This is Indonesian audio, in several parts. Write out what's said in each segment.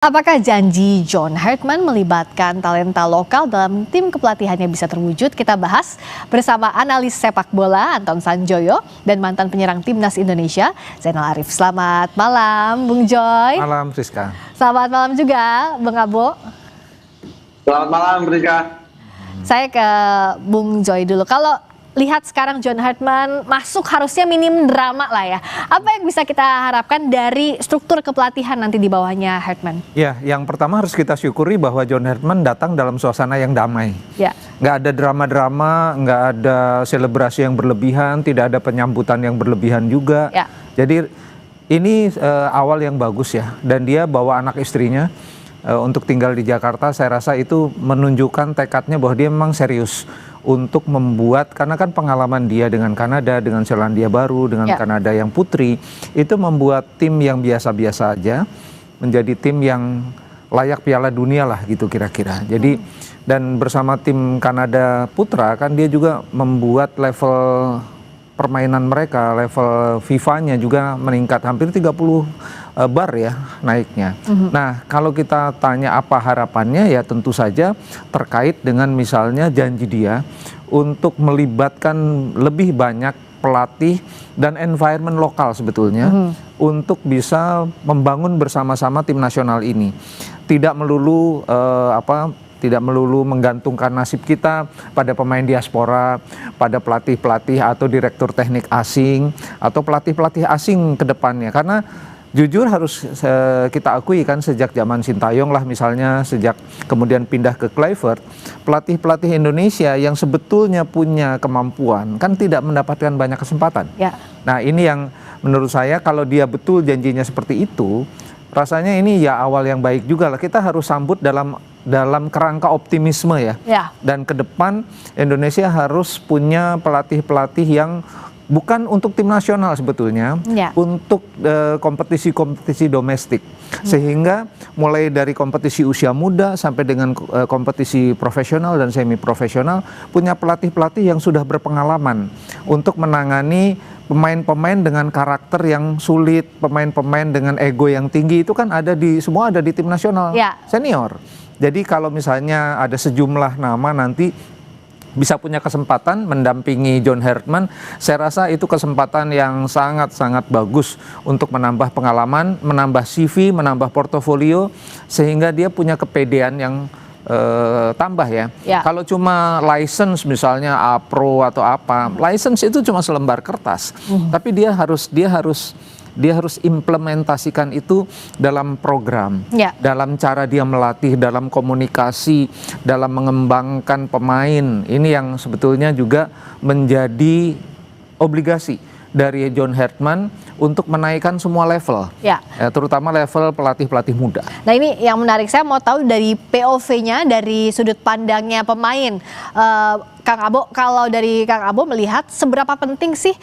Apakah janji John Hartman melibatkan talenta lokal dalam tim kepelatihannya bisa terwujud? Kita bahas bersama analis sepak bola Anton Sanjoyo dan mantan penyerang timnas Indonesia Zainal Arif. Selamat malam, Bung Joy. Malam, Rizka. Selamat malam juga, Bung Abo. Selamat malam, Rizka. Saya ke Bung Joy dulu. Kalau lihat sekarang John Hartman masuk harusnya minim drama lah ya. Apa yang bisa kita harapkan dari struktur kepelatihan nanti di bawahnya Hartman? Ya, yang pertama harus kita syukuri bahwa John Hartman datang dalam suasana yang damai. Ya. Nggak ada drama-drama, nggak ada selebrasi yang berlebihan, tidak ada penyambutan yang berlebihan juga. Ya. Jadi ini awal yang bagus ya. Dan dia bawa anak istrinya untuk tinggal di Jakarta. Saya rasa itu menunjukkan tekadnya bahwa dia memang serius untuk membuat, karena kan pengalaman dia dengan Kanada, dengan Selandia Baru, dengan Kanada yang putri, itu membuat tim yang biasa-biasa aja menjadi tim yang layak Piala Dunia lah gitu kira-kira. Jadi dan bersama tim Kanada putra kan dia juga membuat level permainan mereka, level FIFA-nya juga meningkat hampir 30 bar ya naiknya. Nah, kalau kita tanya apa harapannya, ya tentu saja terkait dengan misalnya janji dia untuk melibatkan lebih banyak pelatih dan environment lokal sebetulnya untuk bisa membangun bersama-sama tim nasional ini. Tidak melulu tidak melulu menggantungkan nasib kita pada pemain diaspora, pada pelatih-pelatih atau direktur teknik asing, atau pelatih-pelatih asing ke depannya. Karena jujur harus kita akui kan sejak zaman Sintayong lah misalnya, sejak kemudian pindah ke Kluivert, pelatih-pelatih Indonesia yang sebetulnya punya kemampuan kan tidak mendapatkan banyak kesempatan. Ya. Nah ini yang menurut saya kalau dia betul janjinya seperti itu, rasanya ini ya awal yang baik juga lah. Kita harus sambut dalam kerangka optimisme ya. Dan ke depan Indonesia harus punya pelatih-pelatih yang bukan untuk tim nasional sebetulnya, untuk kompetisi-kompetisi domestik. Sehingga mulai dari kompetisi usia muda sampai dengan kompetisi profesional dan semi profesional punya pelatih-pelatih yang sudah berpengalaman untuk menangani pemain-pemain dengan karakter yang sulit, pemain-pemain dengan ego yang tinggi, itu kan semua ada di tim nasional senior. Jadi kalau misalnya ada sejumlah nama nanti bisa punya kesempatan mendampingi John Hartman, saya rasa itu kesempatan yang sangat-sangat bagus untuk menambah pengalaman, menambah CV, menambah portofolio, sehingga dia punya kepedean yang tambah ya. Kalau cuma license misalnya A-Pro atau apa, license itu cuma selembar kertas, tapi dia harus implementasikan itu dalam program, dalam cara dia melatih, dalam komunikasi, dalam mengembangkan pemain. Ini yang sebetulnya juga menjadi obligasi dari John Hartman untuk menaikkan semua level, terutama level pelatih-pelatih muda. Nah ini yang menarik, saya mau tahu dari POV-nya, dari sudut pandangnya pemain. Kang Abo, kalau dari Kang Abo melihat seberapa penting sih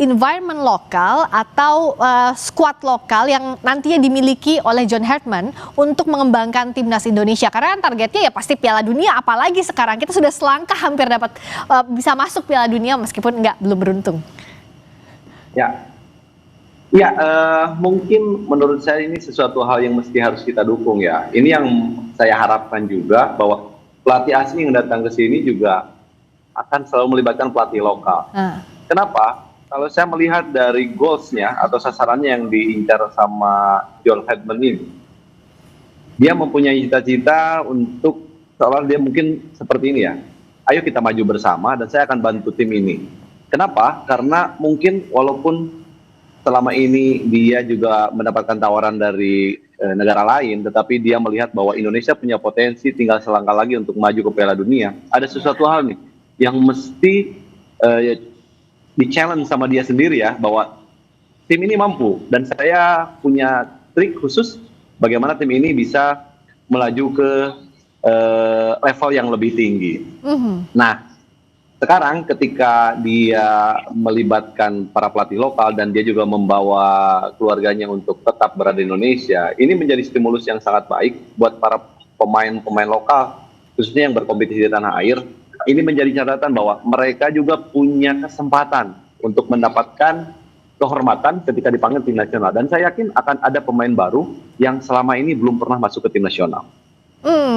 environment lokal atau skuad lokal yang nantinya dimiliki oleh John Hartman untuk mengembangkan timnas Indonesia? Karena kan targetnya ya pasti Piala Dunia, apalagi sekarang kita sudah selangkah hampir dapat bisa masuk Piala Dunia meskipun belum beruntung. Mungkin menurut saya ini sesuatu hal yang harus kita dukung ya. Ini yang saya harapkan juga, bahwa pelatih asing yang datang ke sini juga akan selalu melibatkan pelatih lokal. Kenapa? Kalau saya melihat dari goalsnya atau sasarannya yang diincar sama John Hartman ini, dia mempunyai cita-cita untuk seolah dia mungkin seperti ini ya. Ayo kita maju bersama dan saya akan bantu tim ini. Kenapa? Karena mungkin walaupun selama ini dia juga mendapatkan tawaran dari negara lain, tetapi dia melihat bahwa Indonesia punya potensi, tinggal selangkah lagi untuk maju ke Piala Dunia. Ada sesuatu hal nih yang mesti di-challenge sama dia sendiri ya, bahwa tim ini mampu, dan saya punya trik khusus bagaimana tim ini bisa melaju ke level yang lebih tinggi. Nah, sekarang ketika dia melibatkan para pelatih lokal dan dia juga membawa keluarganya untuk tetap berada di Indonesia, ini menjadi stimulus yang sangat baik buat para pemain-pemain lokal, khususnya yang berkompetisi di tanah air. Ini menjadi catatan bahwa mereka juga punya kesempatan untuk mendapatkan kehormatan ketika dipanggil tim nasional. Dan saya yakin akan ada pemain baru yang selama ini belum pernah masuk ke tim nasional.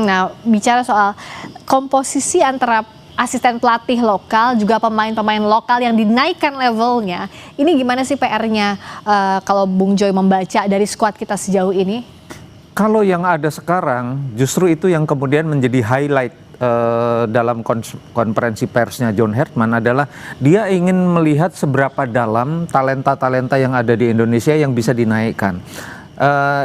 Nah, bicara soal komposisi antara asisten pelatih lokal juga pemain-pemain lokal yang dinaikkan levelnya, ini gimana sih PR-nya kalau Bung Joy membaca dari skuad kita sejauh ini? Kalau yang ada sekarang justru itu yang kemudian menjadi highlight dalam konferensi persnya John Hartman adalah dia ingin melihat seberapa dalam talenta-talenta yang ada di Indonesia yang bisa dinaikkan.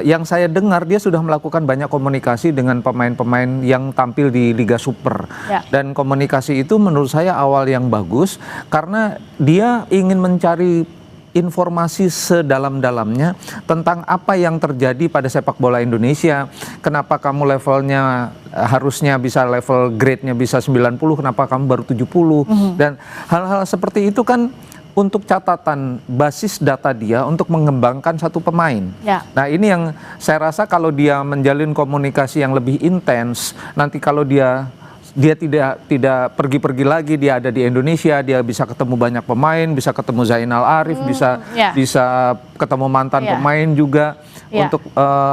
Yang saya dengar dia sudah melakukan banyak komunikasi dengan pemain-pemain yang tampil di Liga Super. Dan komunikasi itu menurut saya awal yang bagus karena dia ingin mencari informasi sedalam-dalamnya tentang apa yang terjadi pada sepak bola Indonesia. Kenapa kamu levelnya harusnya bisa level grade-nya bisa 90, kenapa kamu baru 70? Dan hal-hal seperti itu kan untuk catatan basis data dia untuk mengembangkan satu pemain. Nah ini yang saya rasa kalau dia menjalin komunikasi yang lebih intens, nanti kalau dia tidak pergi-pergi lagi, dia ada di Indonesia, dia bisa ketemu banyak pemain, bisa ketemu Zainal Arif, bisa ketemu mantan pemain juga untuk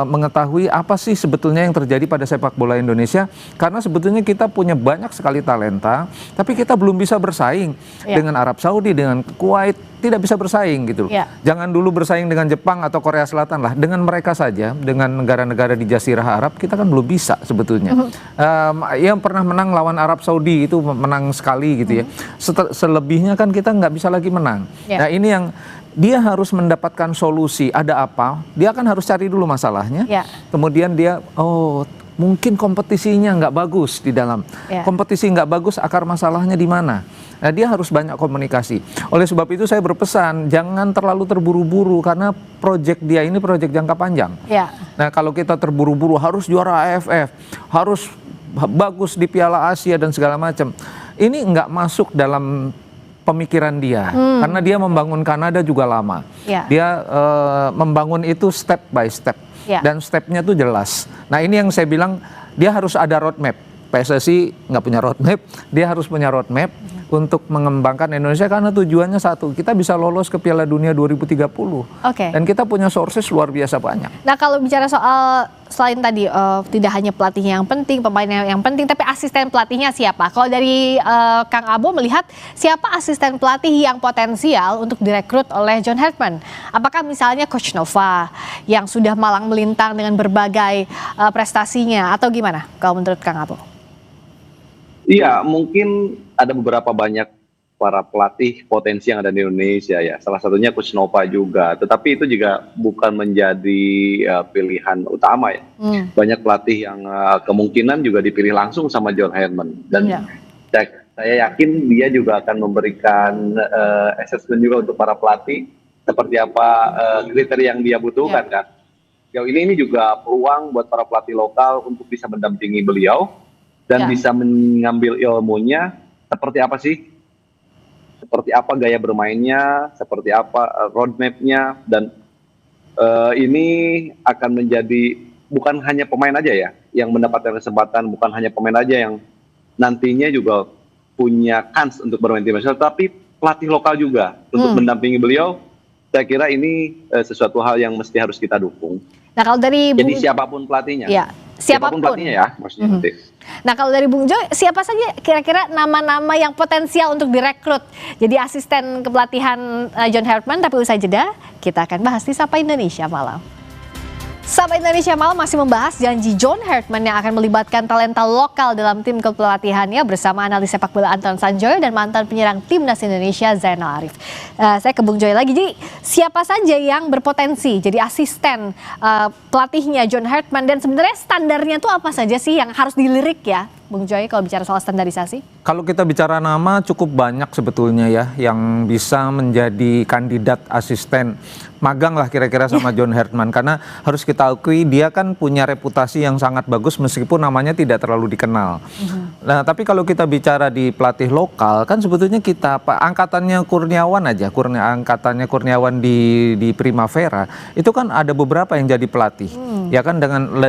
mengetahui apa sih sebetulnya yang terjadi pada sepak bola Indonesia, karena sebetulnya kita punya banyak sekali talenta, tapi kita belum bisa bersaing dengan Arab Saudi, dengan Kuwait, tidak bisa bersaing gitu. Jangan dulu bersaing dengan Jepang atau Korea Selatan lah, dengan mereka saja, dengan negara-negara di Jazirah Arab kita kan belum bisa sebetulnya. Yang pernah menang lawan Arab Saudi itu menang sekali gitu ya. Selebihnya kan kita nggak bisa lagi menang. Nah ini yang dia harus mendapatkan solusi. Ada apa? Dia kan harus cari dulu masalahnya. Kemudian dia mungkin kompetisinya nggak bagus di dalam. Kompetisi nggak bagus, akar masalahnya di mana? Nah, dia harus banyak komunikasi. Oleh sebab itu saya berpesan, jangan terlalu terburu-buru karena proyek dia ini proyek jangka panjang. Nah, kalau kita terburu-buru harus juara AFF, harus bagus di Piala Asia dan segala macam. Ini nggak masuk dalam pemikiran dia, karena dia membangun Kanada juga lama. Dia membangun itu step by step. Dan stepnya tuh jelas. Nah ini yang saya bilang dia harus ada roadmap. PSSI nggak punya roadmap, dia harus punya roadmap untuk mengembangkan Indonesia karena tujuannya satu, kita bisa lolos ke Piala Dunia 2030. Dan kita punya sources luar biasa banyak. Nah kalau bicara soal selain tadi tidak hanya pelatihnya yang penting, pemainnya yang penting, tapi asisten pelatihnya siapa? Kalau dari Kang Abo melihat siapa asisten pelatih yang potensial untuk direkrut oleh John Hartman? Apakah misalnya Coach Nova yang sudah malang melintang dengan berbagai prestasinya atau gimana kalau menurut Kang Abo? Iya, mungkin ada beberapa banyak para pelatih potensi yang ada di Indonesia ya. Salah satunya Coach Nova juga. Tetapi itu juga bukan menjadi pilihan utama ya. Banyak pelatih yang kemungkinan juga dipilih langsung sama John Hartman. Dan saya yakin dia juga akan memberikan assessment juga untuk para pelatih seperti apa kriteria yang dia butuhkan kan. Jauh ini juga peluang buat para pelatih lokal untuk bisa mendampingi beliau dan bisa mengambil ilmunya seperti apa sih, seperti apa gaya bermainnya, seperti apa roadmapnya, dan ini akan menjadi bukan hanya pemain aja ya yang mendapatkan kesempatan, bukan hanya pemain aja yang nantinya juga punya kans untuk bermain tim nasional, tapi pelatih lokal juga untuk mendampingi beliau. Saya kira ini sesuatu hal yang mesti harus kita dukung. Nah kalau dari jadi siapapun pelatihnya, siapapun pelatihnya ya maksudnya nanti. Nah kalau dari Bung Joy, siapa saja kira-kira nama-nama yang potensial untuk direkrut jadi asisten kepelatihan John Hartman? Tapi usai jeda, kita akan bahas di Sapa Indonesia Malam. Sapa Indonesia Malam masih membahas janji John Hartman yang akan melibatkan talenta lokal dalam tim kepelatihannya bersama analis sepak bola Anton Sanjoyo dan mantan penyerang timnas Indonesia Zainal Arif. Saya ke Bung Joy lagi. Jadi siapa saja yang berpotensi jadi asisten pelatihnya John Hartman, dan sebenarnya standarnya tuh apa saja sih yang harus dilirik ya, Bung Joy, kalau bicara soal standarisasi? Kalau kita bicara nama cukup banyak sebetulnya ya yang bisa menjadi kandidat asisten magang lah kira-kira sama John Hartman, karena harus kita akui dia kan punya reputasi yang sangat bagus meskipun namanya tidak terlalu dikenal. Nah tapi kalau kita bicara di pelatih lokal kan sebetulnya kita angkatannya Kurniawan aja, angkatannya Kurniawan di Primavera itu kan ada beberapa yang jadi pelatih ya kan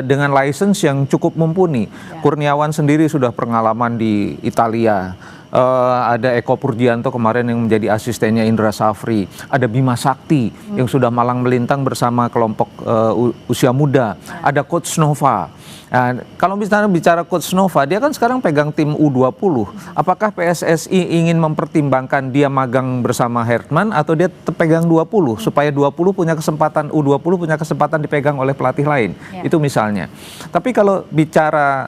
dengan license yang cukup mumpuni. Kurniawan sendiri sudah pengalaman di Italia, ada Eko Purjianto kemarin yang menjadi asistennya Indra Safri, ada Bima Sakti yang sudah malang melintang bersama kelompok usia muda, ada Coach Nova. Nah, kalau misalnya bicara Coach Nova, dia kan sekarang pegang tim U20. Apakah PSSI ingin mempertimbangkan dia magang bersama Herman atau dia pegang 20 supaya 20 punya kesempatan, U20 punya kesempatan dipegang oleh pelatih lain? Itu misalnya. Tapi kalau bicara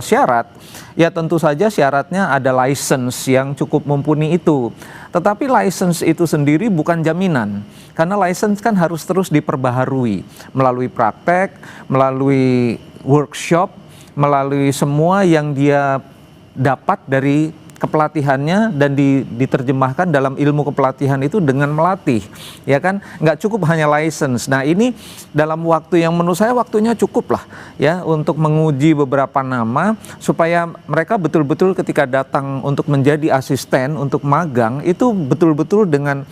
syarat, ya tentu saja syaratnya ada license yang cukup mumpuni itu. Tetapi license itu sendiri bukan jaminan. Karena license kan harus terus diperbaharui melalui praktek, melalui workshop, melalui semua yang dia dapat dari kepelatihannya dan diterjemahkan dalam ilmu kepelatihan itu dengan melatih, ya kan, nggak cukup hanya license. Nah ini dalam waktu yang menurut saya waktunya cukup lah ya untuk menguji beberapa nama supaya mereka betul-betul ketika datang untuk menjadi asisten untuk magang itu betul-betul dengan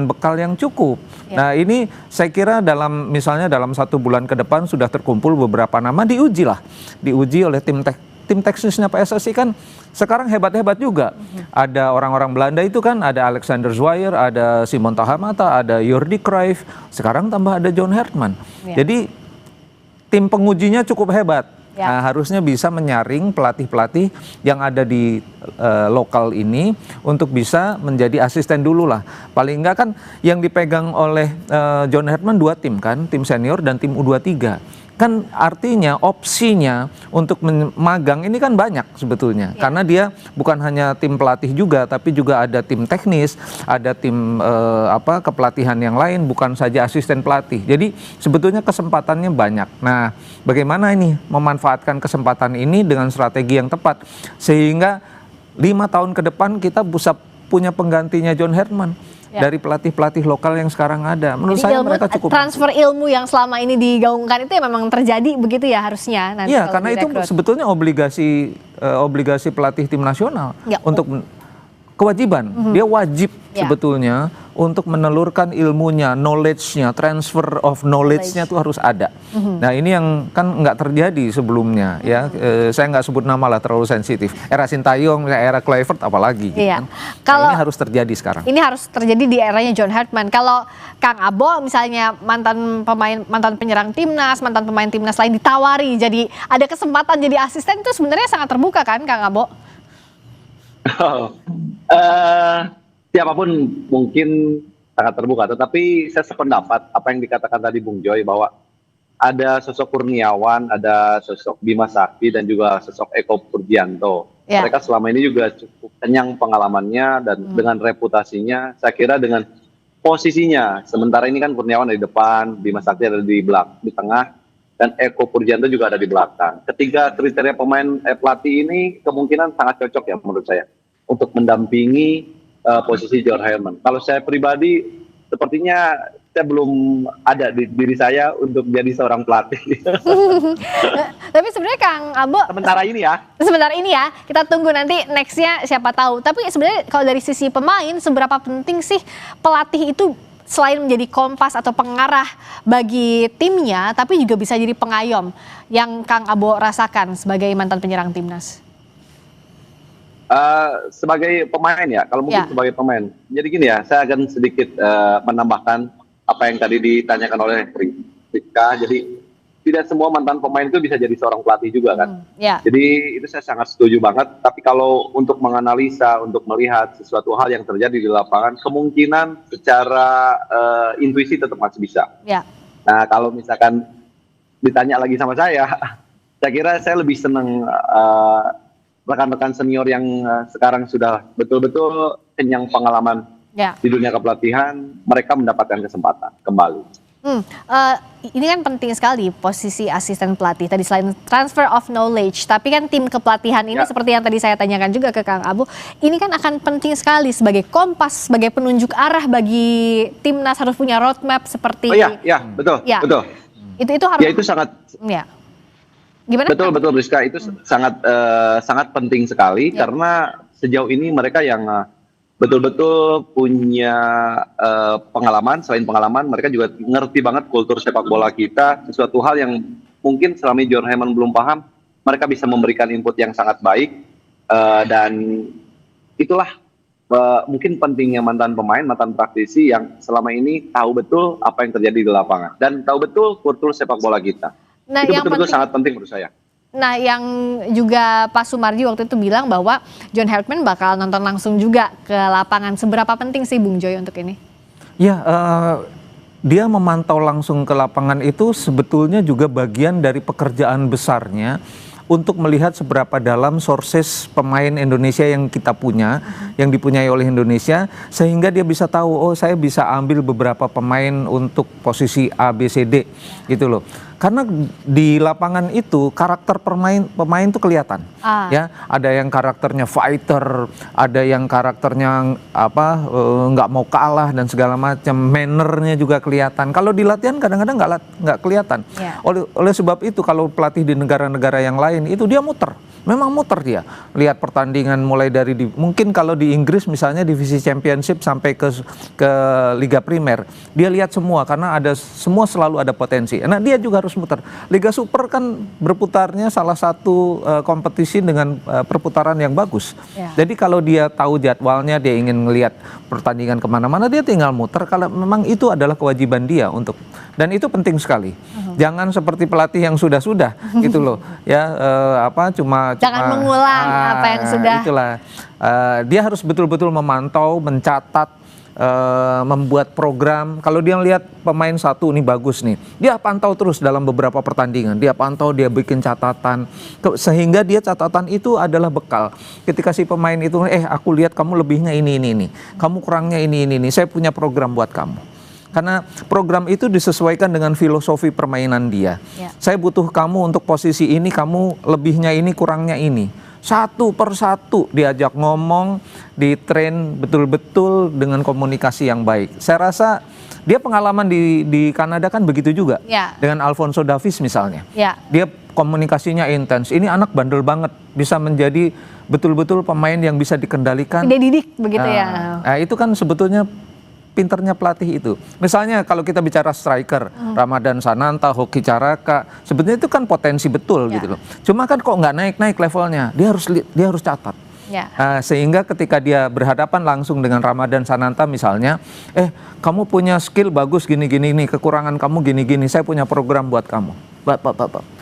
bekal yang cukup. Nah ini saya kira misalnya dalam 1 bulan ke depan sudah terkumpul beberapa nama, diuji oleh tim teknisnya PSSI kan sekarang hebat-hebat juga. Ada orang-orang Belanda itu kan, ada Alexander Zwayer, ada Simon Tahamata, ada Jordi Cruyff, sekarang tambah ada John Herman. Jadi tim pengujinya cukup hebat. Nah, harusnya bisa menyaring pelatih-pelatih yang ada di lokal ini untuk bisa menjadi asisten dulu lah. Paling enggak kan yang dipegang oleh John Herman 2 tim kan, tim senior dan tim U23. Kan artinya opsinya untuk magang ini kan banyak sebetulnya. Karena dia bukan hanya tim pelatih juga, tapi juga ada tim teknis, ada tim kepelatihan yang lain, bukan saja asisten pelatih. Jadi sebetulnya kesempatannya banyak. Nah, bagaimana ini memanfaatkan kesempatan ini dengan strategi yang tepat sehingga 5 tahun ke depan kita bisa punya penggantinya John Herman. Dari pelatih-pelatih lokal yang sekarang ada. Menurut saya mereka cukup transfer ilmu yang selama ini digaungkan itu ya memang terjadi begitu ya harusnya nanti. Iya, karena itu sebetulnya obligasi pelatih tim nasional untuk kewajiban. Dia wajib sebetulnya untuk menelurkan ilmunya, knowledge-nya, transfer of knowledge-nya itu harus ada. Nah ini yang kan nggak terjadi sebelumnya ya. Saya nggak sebut nama lah, terlalu sensitif. Era Sintayong, era Kluivert apalagi. Gitu kan. Nah, ini harus terjadi sekarang. Ini harus terjadi di eranya John Herman. Kalau Kang Abo misalnya mantan penyerang timnas, mantan pemain timnas lain ditawari jadi ada kesempatan jadi asisten itu sebenarnya sangat terbuka kan Kang Abo? Siapapun mungkin sangat terbuka, tetapi saya sependapat apa yang dikatakan tadi Bung Joy bahwa ada sosok Kurniawan, ada sosok Bima Sakti dan juga sosok Eko Purjianto. Mereka selama ini juga cukup kenyang pengalamannya dan dengan reputasinya, saya kira dengan posisinya. Sementara ini kan Kurniawan ada di depan, Bima Sakti ada di tengah, dan Eko Purjianto juga ada di belakang. Ketiga kriteria pemain pelatih ini kemungkinan sangat cocok ya menurut saya untuk mendampingi posisi John Herman. Kalau saya pribadi, sepertinya saya belum ada di diri saya untuk jadi seorang pelatih. Tapi sebenarnya Kang Abo, sementara ini ya, kita tunggu nanti nextnya siapa tahu. Tapi sebenarnya kalau dari sisi pemain, seberapa penting sih pelatih itu selain menjadi kompas atau pengarah bagi timnya, tapi juga bisa jadi pengayom yang Kang Abo rasakan sebagai mantan penyerang timnas? Sebagai pemain ya, kalau mungkin sebagai pemain. Jadi gini ya, saya akan sedikit menambahkan apa yang tadi ditanyakan oleh Rika. Jadi tidak semua mantan pemain itu bisa jadi seorang pelatih juga kan. Jadi itu saya sangat setuju banget. Tapi kalau untuk menganalisa, untuk melihat sesuatu hal yang terjadi di lapangan, kemungkinan secara intuisi tetap masih bisa. Nah kalau misalkan ditanya lagi sama saya kira saya lebih senang rekan-rekan senior yang sekarang sudah betul-betul kenyang pengalaman di dunia kepelatihan, mereka mendapatkan kesempatan kembali. Ini kan penting sekali posisi asisten pelatih. Tadi selain transfer of knowledge, tapi kan tim kepelatihan ini seperti yang tadi saya tanyakan juga ke Kang Abo, ini kan akan penting sekali sebagai kompas, sebagai penunjuk arah bagi timnas, harus punya roadmap seperti. Betul. Itu harus. Ya itu sangat. Gimana? Betul Rizka, itu sangat penting sekali karena sejauh ini mereka yang betul-betul punya pengalaman. Selain pengalaman, mereka juga ngerti banget kultur sepak bola kita, sesuatu hal yang mungkin selama John Herman belum paham. Mereka bisa memberikan input yang sangat baik dan itulah mungkin pentingnya mantan pemain, mantan praktisi yang selama ini tahu betul apa yang terjadi di lapangan dan tahu betul kultur sepak bola kita. Nah, itu betul-betul sangat penting menurut saya. Nah, yang juga Pak Sumarji waktu itu bilang bahwa John Hartman bakal nonton langsung juga ke lapangan. Seberapa penting sih Bung Joy untuk ini? Ya, dia memantau langsung ke lapangan itu sebetulnya juga bagian dari pekerjaan besarnya untuk melihat seberapa dalam sources pemain Indonesia yang kita punya, yang dipunyai oleh Indonesia, sehingga dia bisa tahu, oh saya bisa ambil beberapa pemain untuk posisi A, B, C, D, gitu loh. Karena di lapangan itu karakter pemain tuh kelihatan, ya. Ada yang karakternya fighter, ada yang karakternya nggak mau kalah dan segala macam. Mannernya juga kelihatan. Kalau di latihan kadang-kadang nggak kelihatan. Yeah. Oleh sebab itu kalau pelatih di negara-negara yang lain itu dia muter. Memang muter dia, lihat pertandingan mulai dari mungkin kalau di Inggris misalnya divisi Championship sampai ke Liga Primer, dia lihat semua karena semua selalu ada potensi. Nah dia juga harus muter. Liga Super kan berputarnya salah satu kompetisi dengan perputaran yang bagus. Yeah. Jadi kalau dia tahu jadwalnya, dia ingin melihat pertandingan kemana-mana, dia tinggal muter. Kalau memang itu adalah kewajiban dia untuk, dan itu penting sekali. Jangan seperti pelatih yang sudah-sudah gitu loh, ya jangan mengulang apa yang sudah. Itulah, dia harus betul-betul memantau, mencatat, membuat program. Kalau dia lihat pemain satu ini bagus nih, dia pantau terus dalam beberapa pertandingan. Dia pantau, dia bikin catatan, sehingga dia catatan itu adalah bekal. Ketika si pemain itu, aku lihat kamu lebihnya ini, kamu kurangnya ini, saya punya program buat kamu. Karena program itu disesuaikan dengan filosofi permainan dia. Ya. Saya butuh kamu untuk posisi ini, kamu lebihnya ini, kurangnya ini. Satu per satu diajak ngomong, ditrain betul-betul dengan komunikasi yang baik. Saya rasa dia pengalaman di Kanada kan begitu juga. Ya. Dengan Alphonso Davies misalnya. Ya. Dia komunikasinya intens. Ini anak bandel banget, bisa menjadi betul-betul pemain yang bisa dikendalikan. Dia didik begitu ya. Nah, itu kan sebetulnya pinternya pelatih itu. Misalnya kalau kita bicara striker, Ramadan Sananta, Hoki Caraka, sebetulnya itu kan potensi betul gitu loh. Cuma kan kok nggak naik-naik levelnya, dia harus catat. Ya. Sehingga ketika dia berhadapan langsung dengan Ramadan Sananta misalnya, kamu punya skill bagus gini-gini nih, kekurangan kamu gini-gini, saya punya program buat kamu.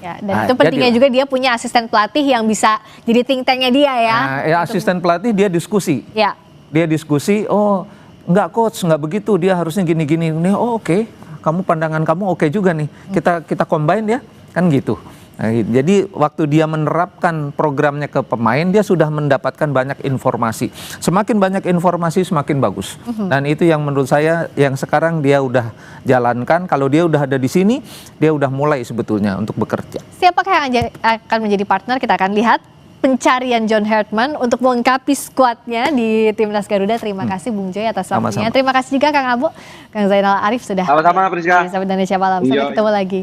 Ya, dan itu pentingnya juga dia punya asisten pelatih yang bisa jadi think tanknya dia ya. Asisten pelatih dia diskusi. Ya. Dia diskusi, enggak coach, enggak begitu, dia harusnya gini-gini. Oke. Kamu pandangan kamu oke juga nih. Kita combine ya, kan gitu. Nah, jadi waktu dia menerapkan programnya ke pemain, dia sudah mendapatkan banyak informasi. Semakin banyak informasi semakin bagus. Dan itu yang menurut saya yang sekarang dia udah jalankan. Kalau dia udah ada di sini, dia udah mulai sebetulnya untuk bekerja. Siapakah yang akan menjadi partner? Kita akan lihat pencarian John Hartman untuk melengkapi skuadnya di Timnas Garuda. Terima kasih Bung Joy atas waktunya. Terima kasih juga Kang Abo, Kang Zainal Arif sudah. Sama-sama Priska. Sampai Indonesia Malam. Sampai ketemu lagi.